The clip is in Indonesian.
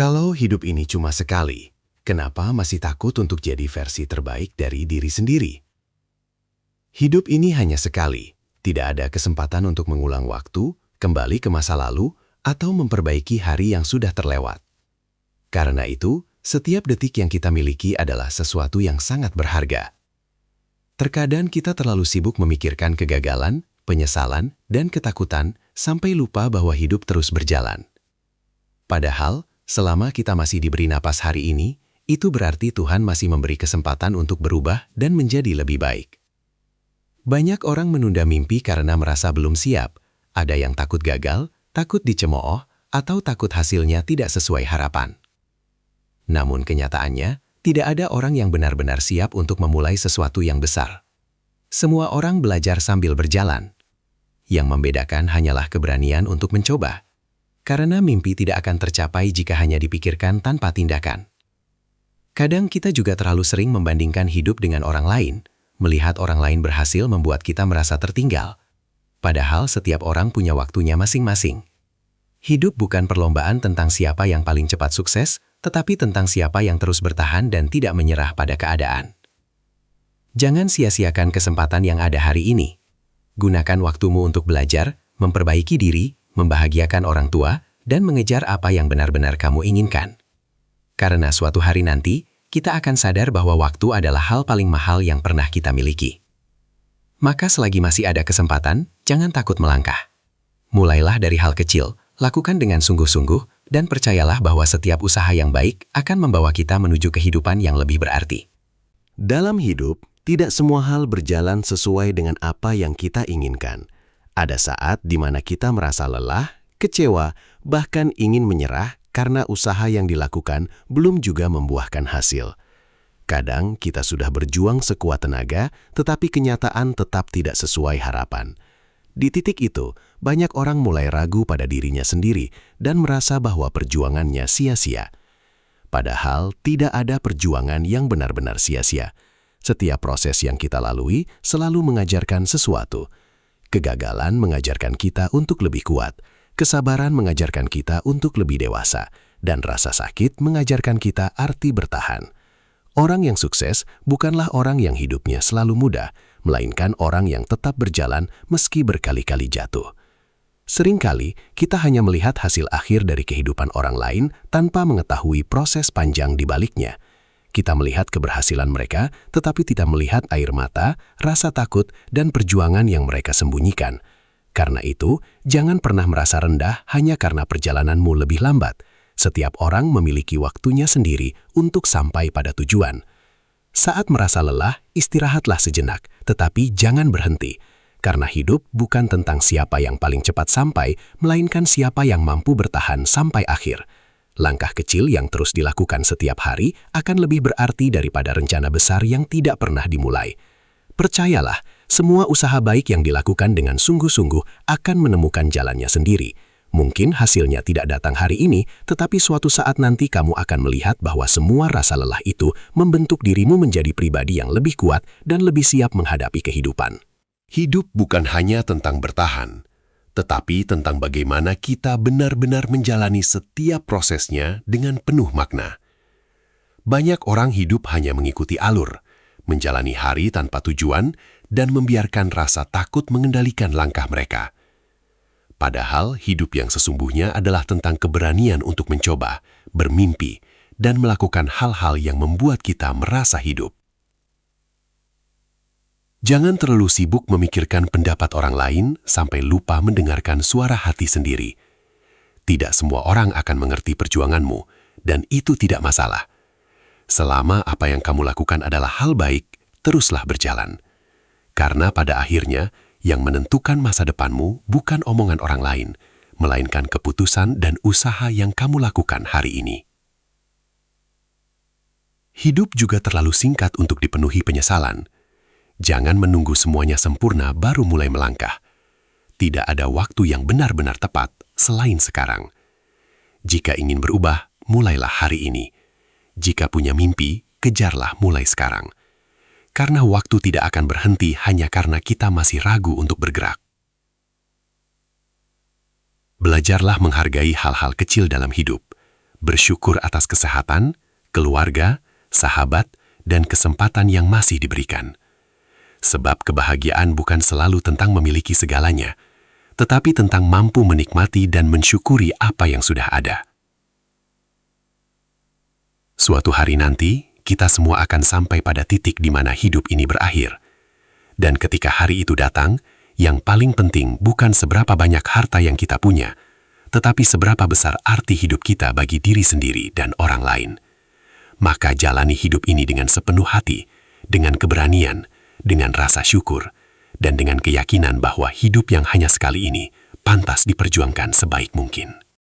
Kalau hidup ini cuma sekali, kenapa masih takut untuk jadi versi terbaik dari diri sendiri? Hidup ini hanya sekali, tidak ada kesempatan untuk mengulang waktu, kembali ke masa lalu, atau memperbaiki hari yang sudah terlewat. Karena itu, setiap detik yang kita miliki adalah sesuatu yang sangat berharga. Terkadang kita terlalu sibuk memikirkan kegagalan, penyesalan, dan ketakutan sampai lupa bahwa hidup terus berjalan. Padahal, selama kita masih diberi napas hari ini, itu berarti Tuhan masih memberi kesempatan untuk berubah dan menjadi lebih baik. Banyak orang menunda mimpi karena merasa belum siap. Ada yang takut gagal, takut dicemooh, atau takut hasilnya tidak sesuai harapan. Namun kenyataannya, tidak ada orang yang benar-benar siap untuk memulai sesuatu yang besar. Semua orang belajar sambil berjalan. Yang membedakan hanyalah keberanian untuk mencoba. Karena mimpi tidak akan tercapai jika hanya dipikirkan tanpa tindakan. Kadang kita juga terlalu sering membandingkan hidup dengan orang lain, melihat orang lain berhasil membuat kita merasa tertinggal. Padahal setiap orang punya waktunya masing-masing. Hidup bukan perlombaan tentang siapa yang paling cepat sukses, tetapi tentang siapa yang terus bertahan dan tidak menyerah pada keadaan. Jangan sia-siakan kesempatan yang ada hari ini. Gunakan waktumu untuk belajar, memperbaiki diri, membahagiakan orang tua, dan mengejar apa yang benar-benar kamu inginkan. Karena suatu hari nanti, kita akan sadar bahwa waktu adalah hal paling mahal yang pernah kita miliki. Maka selagi masih ada kesempatan, jangan takut melangkah. Mulailah dari hal kecil, lakukan dengan sungguh-sungguh, dan percayalah bahwa setiap usaha yang baik akan membawa kita menuju kehidupan yang lebih berarti. Dalam hidup, tidak semua hal berjalan sesuai dengan apa yang kita inginkan. Ada saat di mana kita merasa lelah, kecewa, bahkan ingin menyerah karena usaha yang dilakukan belum juga membuahkan hasil. Kadang kita sudah berjuang sekuat tenaga, tetapi kenyataan tetap tidak sesuai harapan. Di titik itu, banyak orang mulai ragu pada dirinya sendiri dan merasa bahwa perjuangannya sia-sia. Padahal tidak ada perjuangan yang benar-benar sia-sia. Setiap proses yang kita lalui selalu mengajarkan sesuatu. Kegagalan mengajarkan kita untuk lebih kuat, kesabaran mengajarkan kita untuk lebih dewasa, dan rasa sakit mengajarkan kita arti bertahan. Orang yang sukses bukanlah orang yang hidupnya selalu mudah, melainkan orang yang tetap berjalan meski berkali-kali jatuh. Seringkali kita hanya melihat hasil akhir dari kehidupan orang lain tanpa mengetahui proses panjang di baliknya. Kita melihat keberhasilan mereka, tetapi tidak melihat air mata, rasa takut, dan perjuangan yang mereka sembunyikan. Karena itu, jangan pernah merasa rendah hanya karena perjalananmu lebih lambat. Setiap orang memiliki waktunya sendiri untuk sampai pada tujuan. Saat merasa lelah, istirahatlah sejenak, tetapi jangan berhenti. Karena hidup bukan tentang siapa yang paling cepat sampai, melainkan siapa yang mampu bertahan sampai akhir. Langkah kecil yang terus dilakukan setiap hari akan lebih berarti daripada rencana besar yang tidak pernah dimulai. Percayalah, semua usaha baik yang dilakukan dengan sungguh-sungguh akan menemukan jalannya sendiri. Mungkin hasilnya tidak datang hari ini, tetapi suatu saat nanti kamu akan melihat bahwa semua rasa lelah itu membentuk dirimu menjadi pribadi yang lebih kuat dan lebih siap menghadapi kehidupan. Hidup bukan hanya tentang bertahan, tetapi tentang bagaimana kita benar-benar menjalani setiap prosesnya dengan penuh makna. Banyak orang hidup hanya mengikuti alur, menjalani hari tanpa tujuan, dan membiarkan rasa takut mengendalikan langkah mereka. Padahal hidup yang sesungguhnya adalah tentang keberanian untuk mencoba, bermimpi, dan melakukan hal-hal yang membuat kita merasa hidup. Jangan terlalu sibuk memikirkan pendapat orang lain sampai lupa mendengarkan suara hati sendiri. Tidak semua orang akan mengerti perjuanganmu, dan itu tidak masalah. Selama apa yang kamu lakukan adalah hal baik, teruslah berjalan. Karena pada akhirnya, yang menentukan masa depanmu bukan omongan orang lain, melainkan keputusan dan usaha yang kamu lakukan hari ini. Hidup juga terlalu singkat untuk dipenuhi penyesalan. Jangan menunggu semuanya sempurna baru mulai melangkah. Tidak ada waktu yang benar-benar tepat selain sekarang. Jika ingin berubah, mulailah hari ini. Jika punya mimpi, kejarlah mulai sekarang. Karena waktu tidak akan berhenti hanya karena kita masih ragu untuk bergerak. Belajarlah menghargai hal-hal kecil dalam hidup. bersyukur atas kesehatan, keluarga, sahabat, dan kesempatan yang masih diberikan. Sebab kebahagiaan bukan selalu tentang memiliki segalanya, tetapi tentang mampu menikmati dan mensyukuri apa yang sudah ada. Suatu hari nanti, kita semua akan sampai pada titik di mana hidup ini berakhir. Dan ketika hari itu datang, yang paling penting bukan seberapa banyak harta yang kita punya, tetapi seberapa besar arti hidup kita bagi diri sendiri dan orang lain. Maka jalani hidup ini dengan sepenuh hati, dengan keberanian, dengan rasa syukur, dan dengan keyakinan bahwa hidup yang hanya sekali ini pantas diperjuangkan sebaik mungkin.